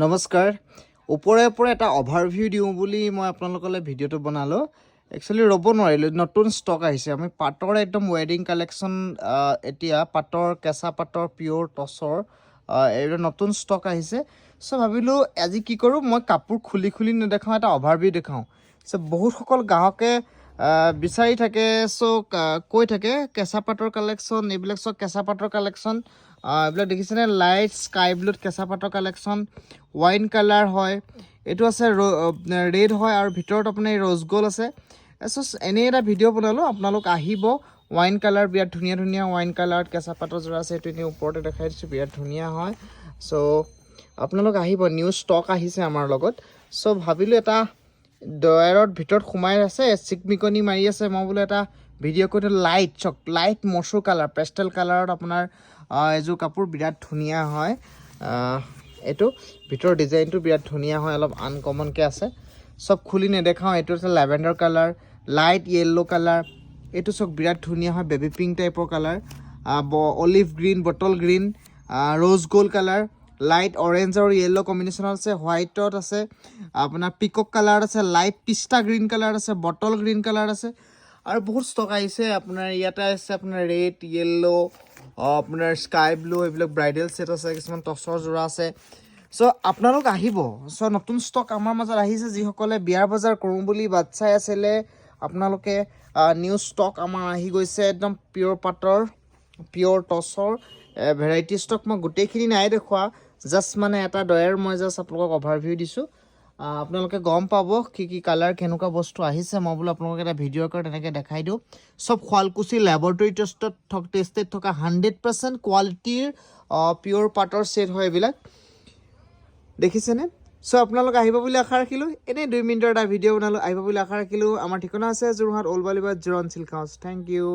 নমস্কাৰ ওপৰে এটা অভাৰভিউ দিওঁ বুলি মই আপোনালোকলৈ ভিডিঅ'টো বনালোঁ একচুৱেলি ৰ'ব নোৱাৰিলোঁ নতুন ষ্টক আহিছে আমি পাটৰ একদম ৱেডিং কালেকশ্যন এতিয়া পাটৰ কেঁচা পাটৰ পিয়'ৰ টচৰ এইটো নতুন ষ্টক আহিছে চ' ভাবিলোঁ আজি কি কৰোঁ মই কাপোৰ খুলি নেদেখাওঁ এটা অভাৰভিউ দেখাওঁ চ' বহুতসকল গ্ৰাহকে বিচাৰি থাকে চ' কৈ থাকে কেঁচা পাটৰ কালেকশ্যন এইবিলাক চব কেঁচা পাটৰ কালেকশ্যন এইবিলাক দেখিছেনে লাইট স্কাই ব্লুত কেঁচা পাটৰ কালেকশ্যন ৱাইন কালাৰ হয় এইটো আছে ৰেড হয় আৰু ভিতৰত আপোনাৰ ৰ'জ গ'ল্ড আছে এনেই এটা ভিডিঅ' বনালোঁ আপোনালোক আহিব ৱাইন কালাৰ বিৰাট ধুনীয়া ৱাইন কালাৰত কেঁচা পাটৰ যোৰা আছে এইটো এনেই ওপৰতে দেখাই দিছোঁ বিৰাট ধুনীয়া হয় চ' আপোনালোক আহিব নিউ ষ্টক আহিছে আমাৰ লগত চ' ভাবিলোঁ এটা ডয়াৰৰ ভিতৰত সোমাই আছে চিকমিকনি মাৰি আছে মই বোলো এটা ভিডিঅ' কৰি লাইট মচুৰ কালাৰ পেষ্টেল কালাৰত আপোনাৰ এযোৰ কাপোৰ বিৰাট ধুনীয়া হয় এইটো ভিতৰৰ ডিজাইনটো বিৰাট ধুনীয়া হয় অলপ আনকমনকৈ আছে চব খুলি নেদেখাওঁ এইটো আছে lavender colour light yellow' colour এইটো চব বিৰাট ধুনীয়া হয় বেবী পিংক টাইপৰ colour olive green bottle green rose gold colour light orange আৰু য়েল্ল' কম্বিনেশ্যনত আছে হোৱাইটত আছে আপোনাৰ পিকক কালাৰত আছে লাইট পিষ্টা গ্ৰীণ কালাৰ আছে বটল গ্ৰীণ কালাৰ আছে আৰু বহুত ষ্টক আহিছে আপোনাৰ ইয়াতে আছে আপোনাৰ ৰেড য়েল্ল' আপোনাৰ স্কাই ব্লু এইবিলাক ব্ৰাইডেল ছেট আছে কিছুমান টচৰ যোৰা আছে চ' আপোনালোক আহিব চ' নতুন ষ্টক আমাৰ মাজত আহিছে যিসকলে বিয়াৰ বজাৰ কৰোঁ বুলি বাট চাই আছিলে আপোনালোকে নিউ ষ্টক আমাৰ আহি গৈছে একদম পিয়'ৰ পাটৰ পিয়'ৰ টচৰ ভেৰাইটি ষ্টক মই গোটেইখিনি নাই দেখুওৱা জাষ্ট মানে এটা ডয়াৰ মই জাষ্ট আপোনালোকক অভাৰভিউ দিছোঁ আপোনালোকে গম পাব কি কালাৰ কেনেকুৱা বস্তু আহিছে মই বোলো আপোনালোকে এটা ভিডিঅ' কৰি তেনেকৈ দেখাই দিওঁ চব শুৱালকুছি লেবৰেটৰী টেষ্টেড থকা 100% কোৱালিটিৰ পিয়'ৰ পাটৰ ছেট হয় এইবিলাক দেখিছেনে চ' আপোনালোক আহিব বুলি আশা ৰাখিলোঁ এনেই 2 মিনিটৰ এটা ভিডিঅ' বনালোঁ আহিব বুলি আশা ৰাখিলোঁ আমাৰ ঠিকনা আছে যোৰহাট ওলবালিবাদ জিৰণ চিল্ক হাউচ থেংক ইউ